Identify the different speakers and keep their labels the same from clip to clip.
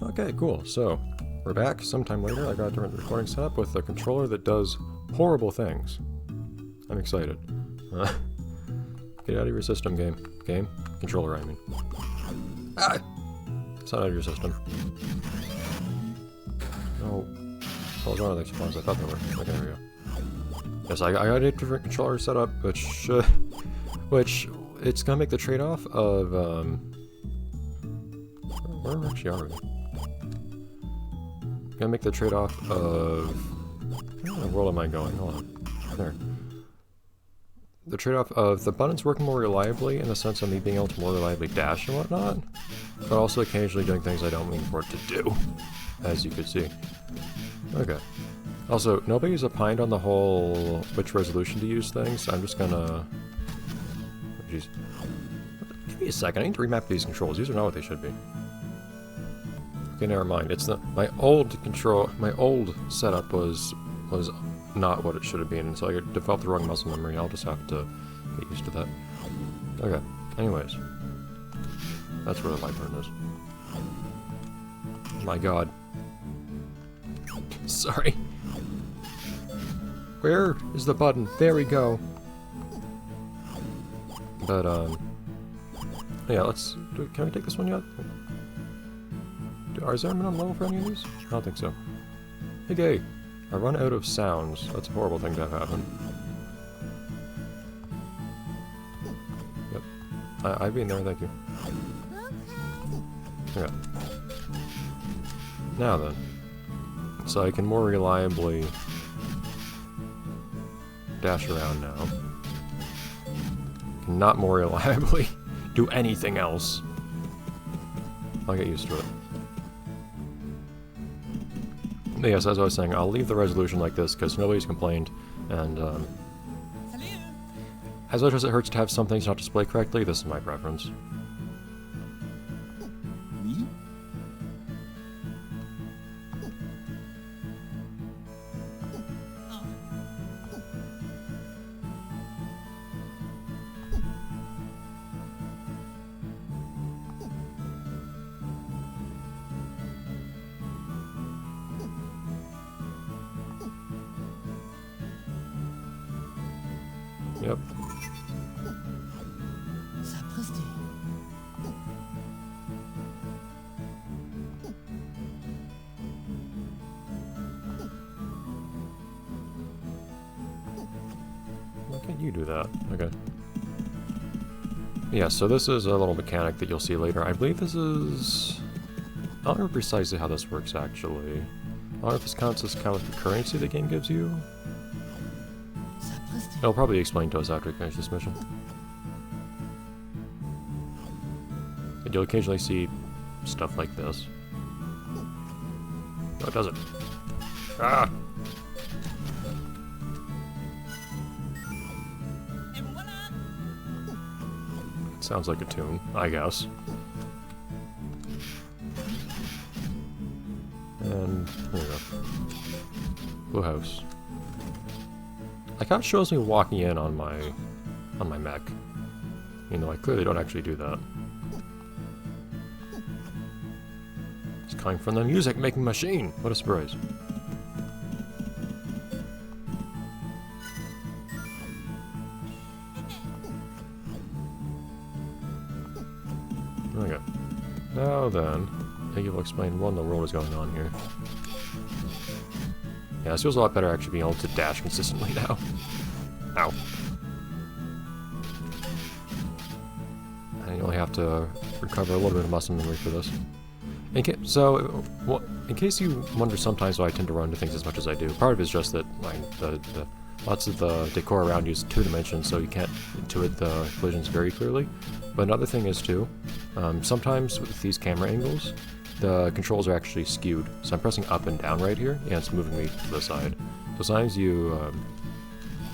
Speaker 1: Okay, cool. So, we're back. Sometime later, I got a different recording setup with a controller that does horrible things. I'm excited. Get out of your system, game. Game? Controller, I mean. Ah! It's not out of your system. No. Well, it's one of the ones I thought they were. Okay, there we go. Yes, I got a different controller setup, which it's gonna make the trade-off of, where actually are we? Gonna make the trade-off of... Where in the world am I going? Hold on. There. The trade-off of the buttons working more reliably in the sense of me being able to more reliably dash and whatnot, but also occasionally doing things I don't mean for it to do, as you could see. Okay. Also, nobody's opined on the whole which resolution to use things. I'm just gonna... Oh, jeez. Give me a second, I need to remap these controls. These are not what they should be. Okay, never mind. It's the my old setup was not what it should have been, so I developed the wrong muscle memory. I'll just have to get used to that. Okay. Anyways, that's where the light burn is. Oh my god. Sorry. Where is the button? There we go. But yeah. Let's. Can we take this one yet? Is there a minimum level for any of these? I don't think so. Hey, gay. I run out of sounds. That's a horrible thing to have happen. Yep. I've been there, thank you. Okay. Now then. So I can more reliably dash around now. Can not more reliably do anything else. I'll get used to it. Yes, as I was saying, I'll leave the resolution like this because nobody's complained, and as much as it hurts to have some things not display correctly, this is my preference. Yep. Why can't you do that? Okay. Yeah, so this is a little mechanic that you'll see later. I believe this is... I don't remember precisely how this works, actually. I don't know if this counts as kind of the currency the game gives you. It'll probably explain to us after we finish this mission. And you'll occasionally see stuff like this. No, it doesn't. Ah! It sounds like a tune, I guess. And here we go. Blue house. Like how it shows me walking in on my mech. You know, I clearly don't actually do that. It's coming from the music making machine. What a surprise. Okay. Now then, I think you'll explain what in the world is going on here. Yeah, this feels a lot better actually being able to dash consistently now. Ow. And you only have to recover a little bit of muscle memory for this. In case you wonder sometimes why I tend to run into things as much as I do, part of it is just that lots of the decor around you is two-dimensional, so you can't intuit the collisions very clearly. But another thing is too, sometimes with these camera angles, the controls are actually skewed. So I'm pressing up and down right here, and it's moving me to the side. So sometimes you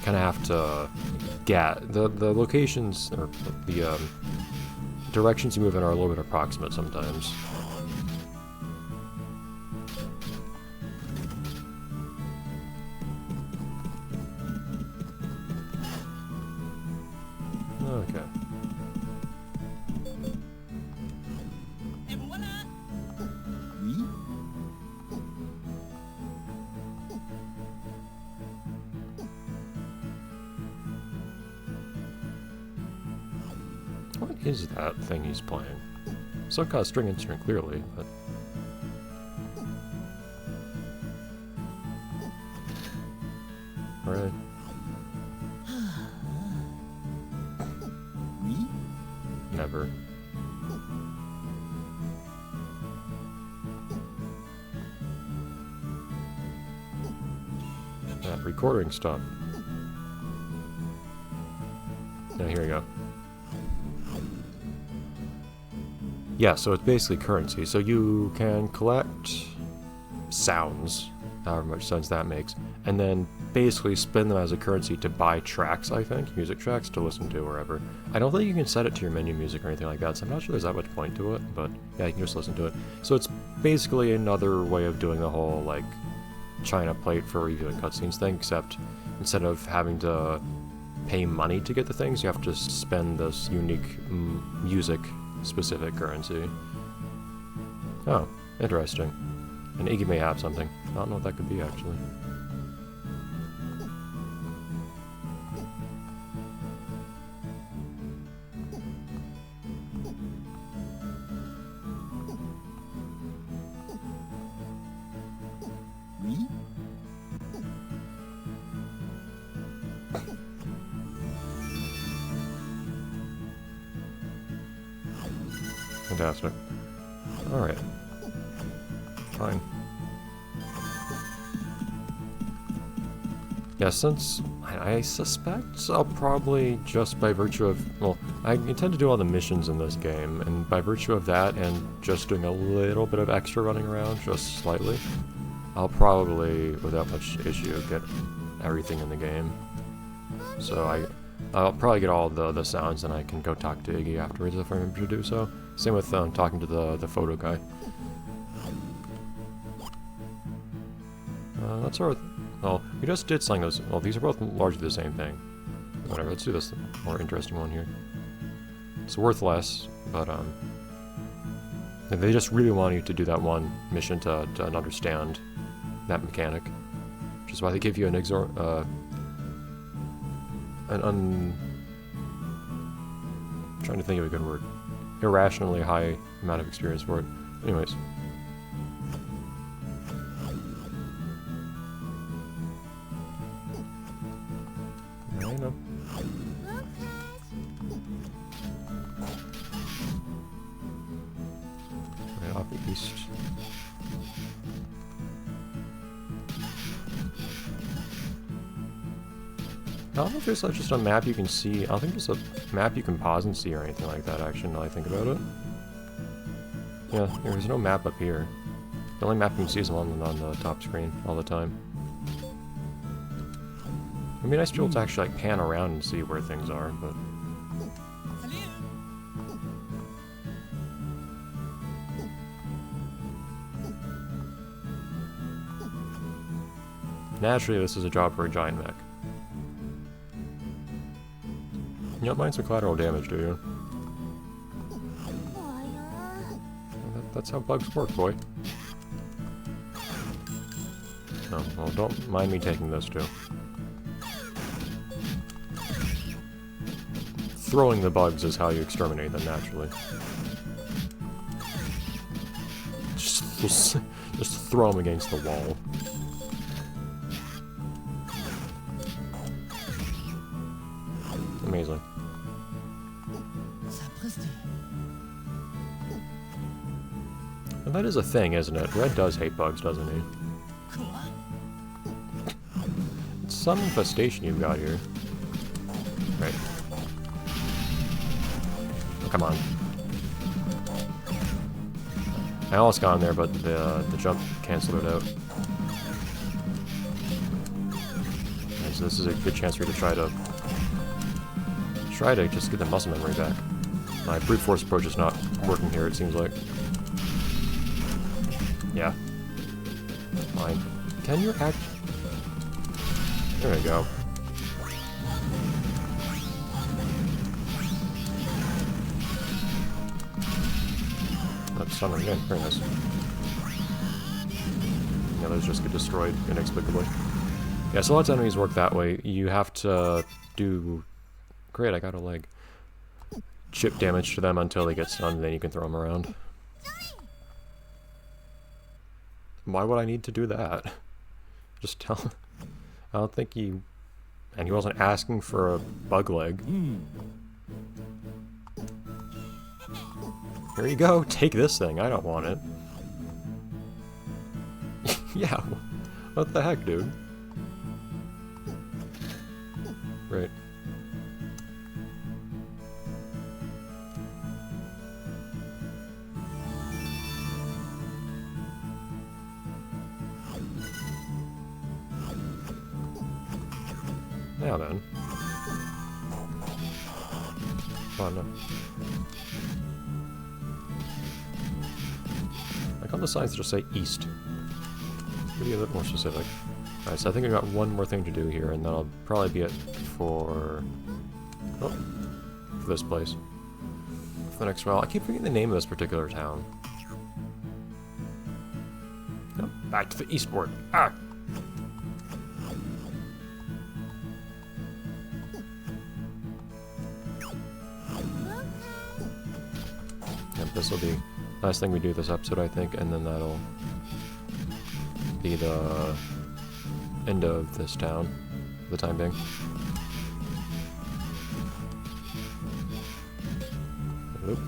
Speaker 1: kind of have to get the locations or the directions you move in are a little bit approximate sometimes. Okay. What is that thing he's playing? Some kind of string instrument, clearly, but... Alright. Never. That recording stuff. Now here we go. Yeah, so it's basically currency. So you can collect sounds, however much sense that makes, and then basically spin them as a currency to buy tracks, I think, music tracks to listen to wherever. I don't think you can set it to your menu music or anything like that, so I'm not sure there's that much point to it, but yeah, you can just listen to it. So it's basically another way of doing the whole, like, China plate for reviewing cutscenes thing, except instead of having to pay money to get the things, you have to spend this unique music-specific currency. Oh, interesting. And Iggy may have something. I don't know what that could be, actually. Fantastic. Alright. Fine. Yeah, since I suspect I'll probably, just by virtue of, well, I intend to do all the missions in this game, and by virtue of that and just doing a little bit of extra running around, just slightly, I'll probably, without much issue, get everything in the game. So I'll probably get all the sounds, and I can go talk to Iggy afterwards if I remember to do so. Same with talking to the photo guy. Let's start with... Well, we just did something those... Well, these are both largely the same thing. Whatever, let's do this more interesting one here. It's worth less, but they just really want you to do that one mission to understand that mechanic. Which is why they give you I'm trying to think of a good word. Irrationally high amount of experience for it. Anyways. I know. Right off east. I don't know if there's just a map you can see. I don't think there's a map you can pause and see or anything like that, actually, now I think about it. Yeah, there's no map up here. The only map you can see is the one on the top screen all the time. It'd be nice to be able to actually like pan around and see where things are, but... Naturally, this is a job for a giant mech. You don't mind some collateral damage, do you? That's how bugs work, boy. No, well, don't mind me taking this, too. Throwing the bugs is how you exterminate them, naturally. Just throw them against the wall. Amazing. And that is a thing, isn't it? Red does hate bugs, doesn't he? It's some infestation you've got here. Right. Oh, come on. I almost got in there, but the jump canceled it out. Okay, so this is a good chance for you to try to just get the muscle memory back. My brute force approach is not working here, it seems like. Yeah. Fine. Can you act? There we go. That's summoned again. Very nice. Yeah, those just get destroyed inexplicably. Yeah, so lots of enemies work that way. You have to do... Great, I got a leg. chip damage to them until they get stunned, and then you can throw them around. Why would I need to do that? Just tell... I don't think he... And he wasn't asking for a bug leg. Here you go, take this thing, I don't want it. Yeah, what the heck, dude? Right. Now then. Oh no. Like on the signs that just say east. Be a bit more specific. Alright, so I think I got one more thing to do here, and that'll probably be it for... Oh, for this place. For the next while. I keep forgetting the name of this particular town. Oh, back to the eastward. Ah! Yep, this will be the last thing we do this episode, I think, and then that'll be the end of this town for the time being. Oop.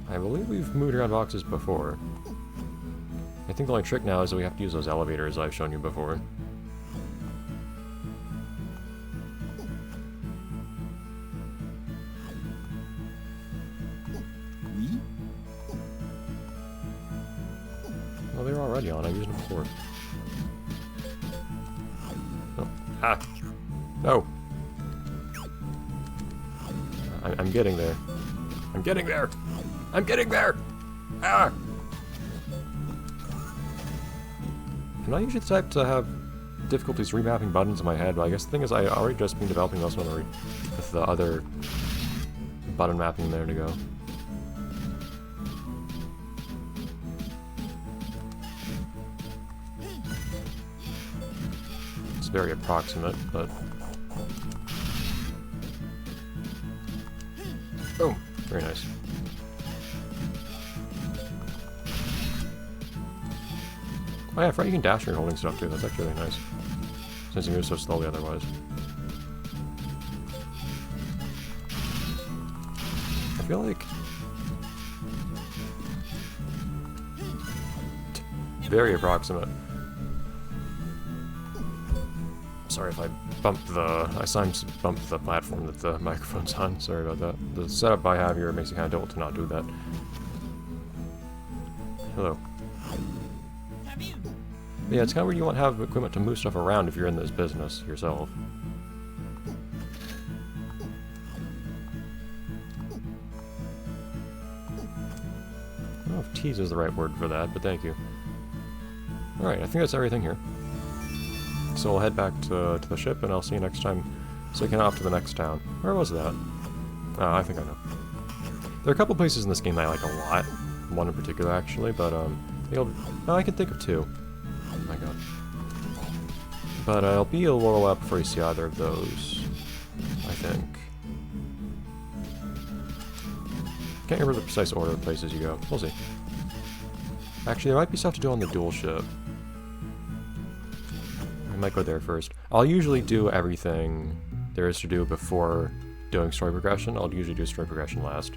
Speaker 1: I believe we've moved around boxes before. I think the only trick now is that we have to use those elevators I've shown you before. Well, they were already on. I used them before. Oh. Ah! No! I'm getting there. I'm getting there! I'm getting there! Ah! I'm not usually the type to have difficulties remapping buttons in my head, but I guess the thing is I already just been developing muscle memory with the other button mapping there to go. It's very approximate, but... Boom! Very nice. Oh yeah, I forgot you can dash when you're holding stuff too. That's actually really nice. Since you move so slowly otherwise. I feel like... Very approximate. Sorry if I bumped the... I sometimes bumped the platform that the microphone's on. Sorry about that. The setup I have here makes it kind of difficult to not do that. Hello. Yeah, it's kind of where you want to have equipment to move stuff around if you're in this business yourself. I don't know if tease is the right word for that, but thank you. Alright, I think that's everything here. So we'll head back to the ship, and I'll see you next time. So we can off to the next town. Where was that? Oh, I think I know. There are a couple places in this game that I like a lot. One in particular, actually, but I can think of two. Oh my god. But it'll be a little while before you see either of those, I think. Can't remember the precise order of places you go. We'll see. Actually, there might be stuff to do on the dual ship. I might go there first. I'll usually do everything there is to do before doing story progression. I'll usually do story progression last.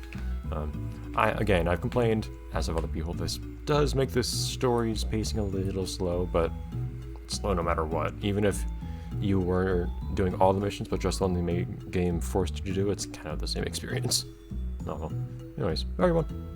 Speaker 1: Again, I've complained, as have other people, this does make this story's pacing a little slow, but it's slow no matter what. Even if you were doing all the missions, but just the one the game forced you to do, it's kind of the same experience. Oh well. Anyways, bye everyone.